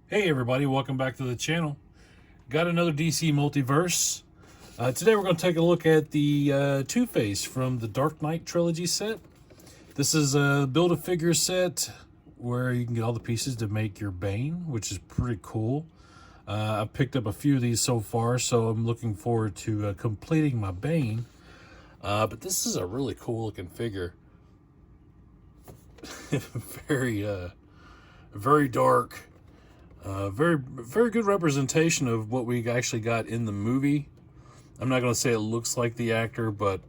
Hey everybody, welcome back to the channel. Got another DC Multiverse. Today we're going to take a look at the Two-Face from the Dark Knight Trilogy set. This is a Build-A-Figure set where you can get all the pieces to make your Bane, which is pretty cool. I've picked up a few of these so far, so I'm looking forward to completing my Bane. But this is a really cool looking figure. Very dark. Very good representation of what we actually got in the movie. I'm not going to say it looks like the actor, but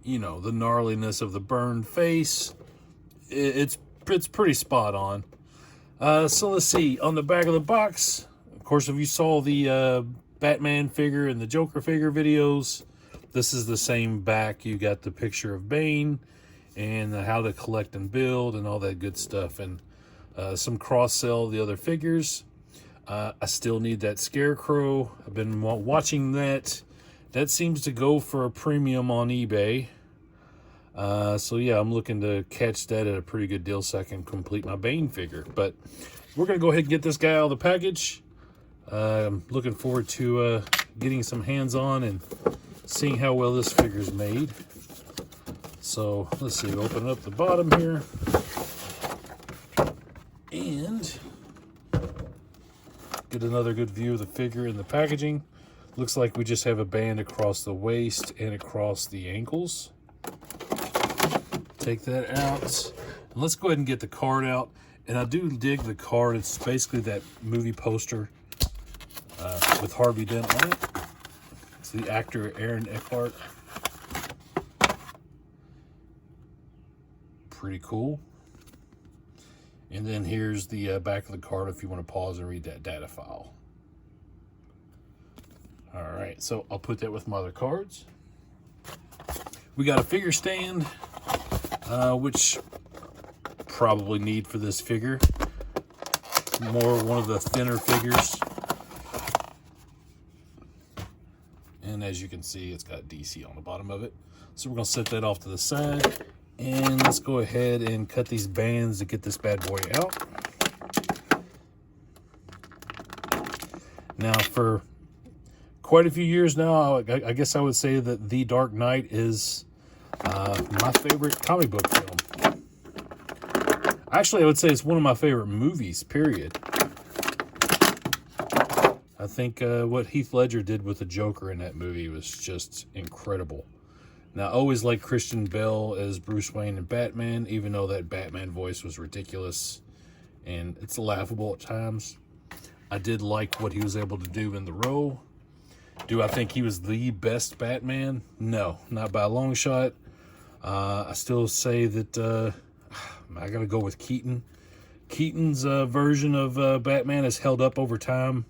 you know, the gnarliness of the burned face, it's pretty spot on. So let's see, on the back of the box, of course, if you saw the Batman figure and the Joker figure videos, this is the same back. You got the picture of Bane and how to collect and build and all that good stuff, and some cross-sell the other figures. I still need that Scarecrow. I've been watching that. That seems to go for a premium on eBay. So yeah, I'm looking to catch that at a pretty good deal so I can complete my Bane figure. But we're going to go ahead and get this guy out of the package. I'm looking forward to getting some hands-on and seeing how well this figure's made. So let's see, open up the bottom here. And get another good view of the figure in the packaging. Looks like we just have a band across the waist and across the ankles. Take that out. And let's go ahead and get the card out. And I do dig the card. It's basically that movie poster with Harvey Dent on it. It's the actor Aaron Eckhart. Pretty cool. And then here's the back of the card if you want to pause and read that data file. All right, so I'll put that with my other cards. We got a figure stand, which probably need for this figure. More one of the thinner figures. And as you can see, it's got DC on the bottom of it. So we're going to set that off to the side. And let's go ahead and cut these bands to get this bad boy out. Now, for quite a few years now, I guess I would say that The Dark Knight is my favorite comic book film. Actually, I would say it's one of my favorite movies, period. I think what Heath Ledger did with the Joker in that movie was just incredible. Now, I always liked Christian Bale as Bruce Wayne and Batman, even though that Batman voice was ridiculous and it's laughable at times. I did like what he was able to do in the role. Do I think he was the best Batman? No, not by a long shot. I still say that I got to go with Keaton. Keaton's version of Batman has held up over time.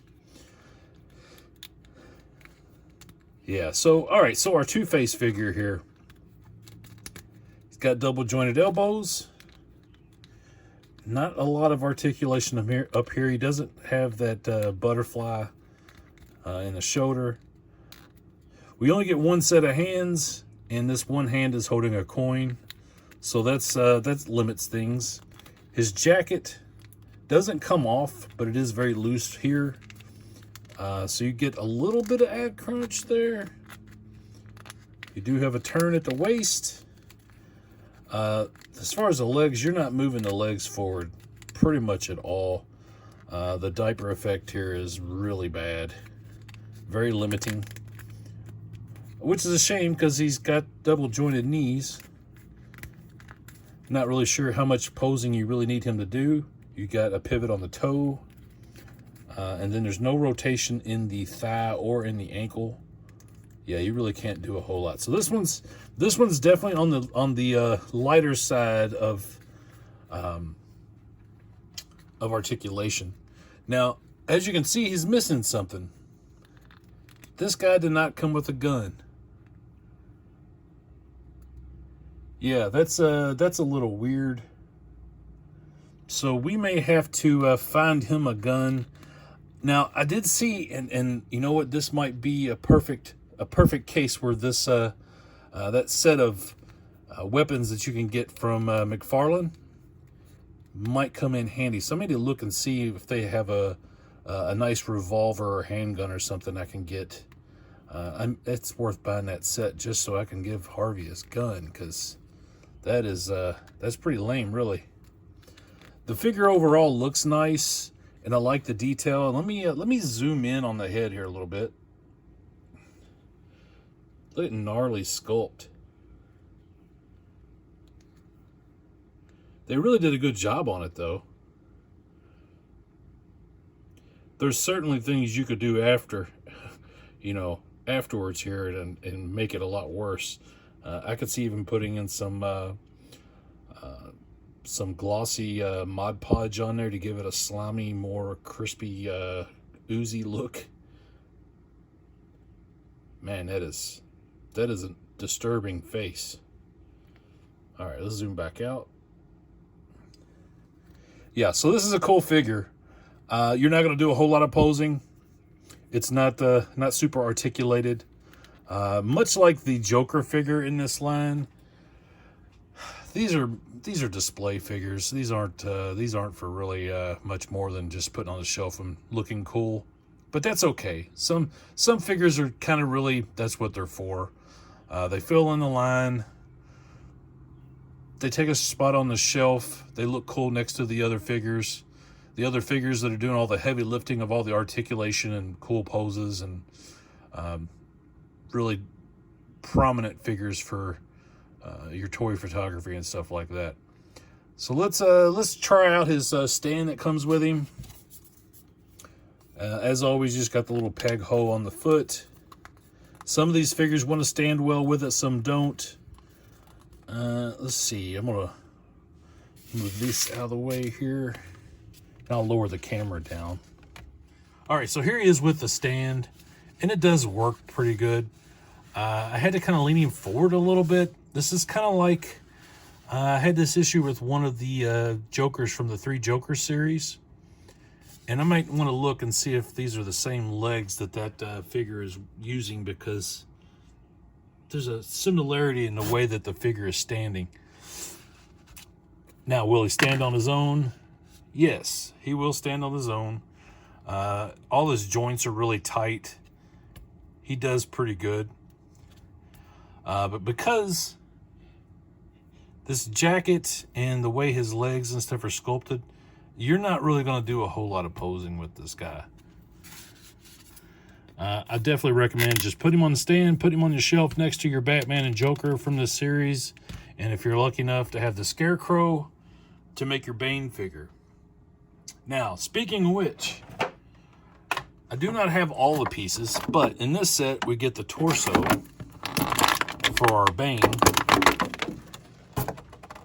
Yeah, so, all right, so our Two-Face figure here. He's got double jointed elbows. Not a lot of articulation up here. He doesn't have that butterfly in the shoulder. We only get one set of hands, and this one hand is holding a coin. So that limits things. His jacket doesn't come off, but it is very loose here. So you get a little bit of ad crunch there. You do have a turn at the waist. As far as the legs, you're not moving the legs forward pretty much at all. The diaper effect here is really bad. Very limiting. Which is a shame because he's got double jointed knees. Not really sure how much posing you really need him to do. You got a pivot on the toe. And then there's no rotation in the thigh or in the ankle. Yeah, you really can't do a whole lot. So this one's definitely on the lighter side of articulation. Now, as you can see, he's missing something. This guy did not come with a gun. Yeah, that's a little weird. So we may have to find him a gun. Now, I did see, and you know what, this might be a perfect case where this that set of weapons that you can get from McFarlane might come in handy. So I need to look and see if they have a a nice revolver or handgun or something I can get. It's worth buying that set just so I can give Harvey his gun, because that's pretty lame, really. The figure overall looks nice, and I like the detail. Let me zoom in on the head here a little bit. Look at gnarly sculpt. They really did a good job on it, though. There's certainly things you could do afterwards here and make it a lot worse. I could see even putting in some glossy Mod Podge on there to give it a slimy, more crispy, oozy look. Man, that is a disturbing face. All right, let's zoom back out. Yeah, so this is a cool figure. You're not going to do a whole lot of posing. It's not super articulated. Much like the Joker figure in this line, these are display figures. These aren't for really much more than just putting on the shelf and looking cool. But that's okay. Some figures are kind of really, that's what they're for. They fill in the line. They take a spot on the shelf. They look cool next to the other figures. The other figures that are doing all the heavy lifting of all the articulation and cool poses and really prominent figures for your toy photography and stuff like that. So let's try out his stand that comes with him. As always, just got the little peg hole on the foot. Some of these figures want to stand well with it, some don't. Let's see, I'm gonna move this out of the way here. I'll lower the camera down. All right, so here he is with the stand, and it does work pretty good. I had to kind of lean him forward a little bit. This is kind of like, I had this issue with one of the Jokers from the 3 Joker series. And I might want to look and see if these are the same legs that figure is using, because there's a similarity in the way that the figure is standing. Now, will he stand on his own? Yes, he will stand on his own. All his joints are really tight. He does pretty good. But because this jacket and the way his legs and stuff are sculpted, you're not really going to do a whole lot of posing with this guy. I definitely recommend just put him on the stand, put him on your shelf next to your Batman and Joker from this series. And if you're lucky enough to have the Scarecrow, to make your Bane figure. Now, speaking of which, I do not have all the pieces, but in this set, we get the torso for our Bane.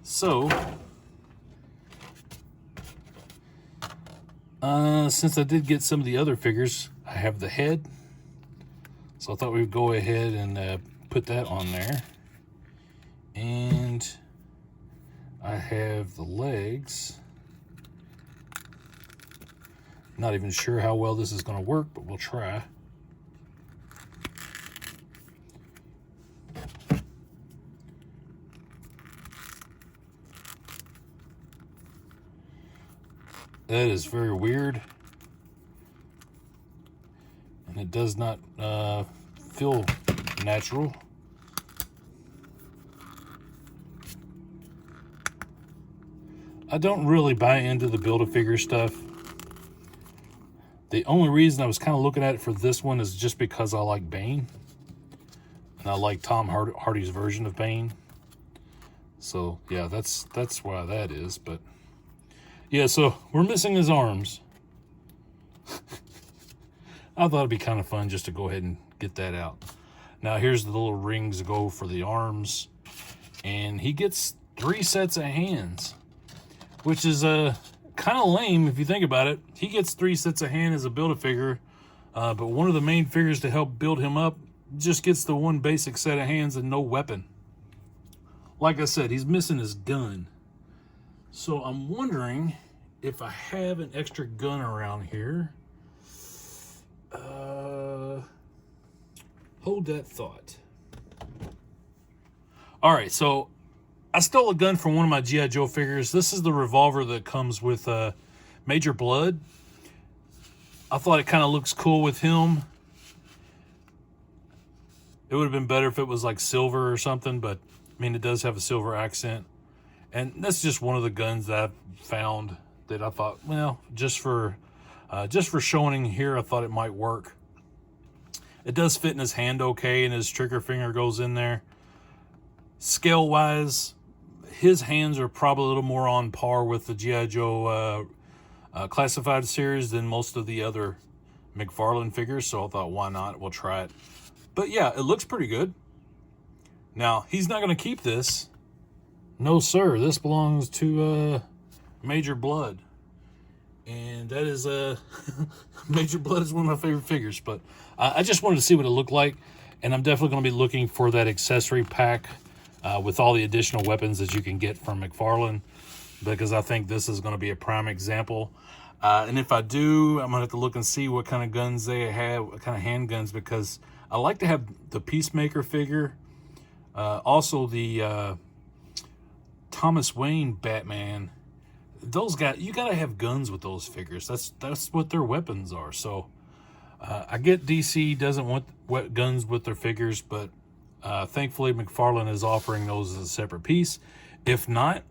So, since I did get some of the other figures, I have the head. So I thought we would go ahead and put that on there. And I have the legs. Not even sure how well this is going to work, but we'll try. That is very weird. And it does not feel natural. I don't really buy into the Build-A-Figure stuff. The only reason I was kind of looking at it for this one is just because I like Bane. And I like Tom Hardy's version of Bane. So, yeah, that's why that is. But, yeah, so we're missing his arms. I thought it'd be kind of fun just to go ahead and get that out. Now, here's the little rings that go for the arms. And he gets 3 sets of hands, which is kind of lame if you think about it. He gets 3 sets of hands as a Build-A-Figure, but one of the main figures to help build him up just gets the 1 basic set of hands and no weapon. Like I said, he's missing his gun. So I'm wondering if I have an extra gun around here. Hold that thought. All right, so I stole a gun from one of my G.I. Joe figures. This is the revolver that comes with Major Blood. I thought it kind of looks cool with him. It would have been better if it was like silver or something, but I mean, it does have a silver accent. And that's just one of the guns that I've found that I thought, well, just for showing here, I thought it might work. It does fit in his hand okay, and his trigger finger goes in there. Scale-wise, his hands are probably a little more on par with the G.I. Joe Classified series than most of the other McFarlane figures, so I thought, why not? We'll try it. But yeah, it looks pretty good. Now, he's not going to keep this. No, sir. This belongs to Major Blood. And that is Major Blood is one of my favorite figures. But I just wanted to see what it looked like. And I'm definitely going to be looking for that accessory pack with all the additional weapons that you can get from McFarlane, because I think this is going to be a prime example. And if I do, I'm going to have to look and see what kind of guns they have, what kind of handguns, because I like to have the Peacemaker figure. Also the Thomas Wayne Batman. Those guys, you got to have guns with those figures. That's what their weapons are. So I get DC doesn't want guns with their figures, but thankfully McFarlane is offering those as a separate piece. If not,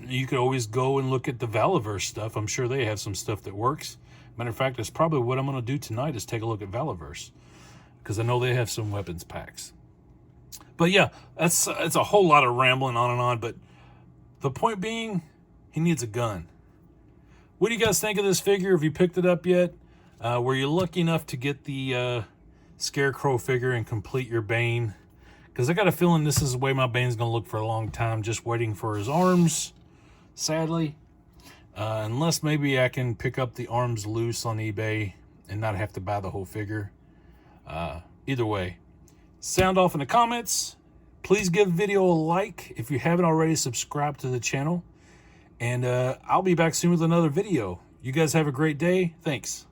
you could always go and look at the Valiverse stuff. I'm sure they have some stuff that works. Matter of fact, that's probably what I'm going to do tonight, is take a look at Valiverse, because I know they have some weapons packs. But yeah, it's a whole lot of rambling on and on, but the point being, he needs a gun. What do you guys think of this figure? Have you picked it up yet? Were you lucky enough to get the Scarecrow figure and complete your Bane? Because I got a feeling this is the way my Bane's going to look for a long time, just waiting for his arms, sadly. Unless maybe I can pick up the arms loose on eBay and not have to buy the whole figure. Either way, sound off in the comments. Please give the video a like. If you haven't already, subscribe to the channel. And I'll be back soon with another video. You guys have a great day. Thanks.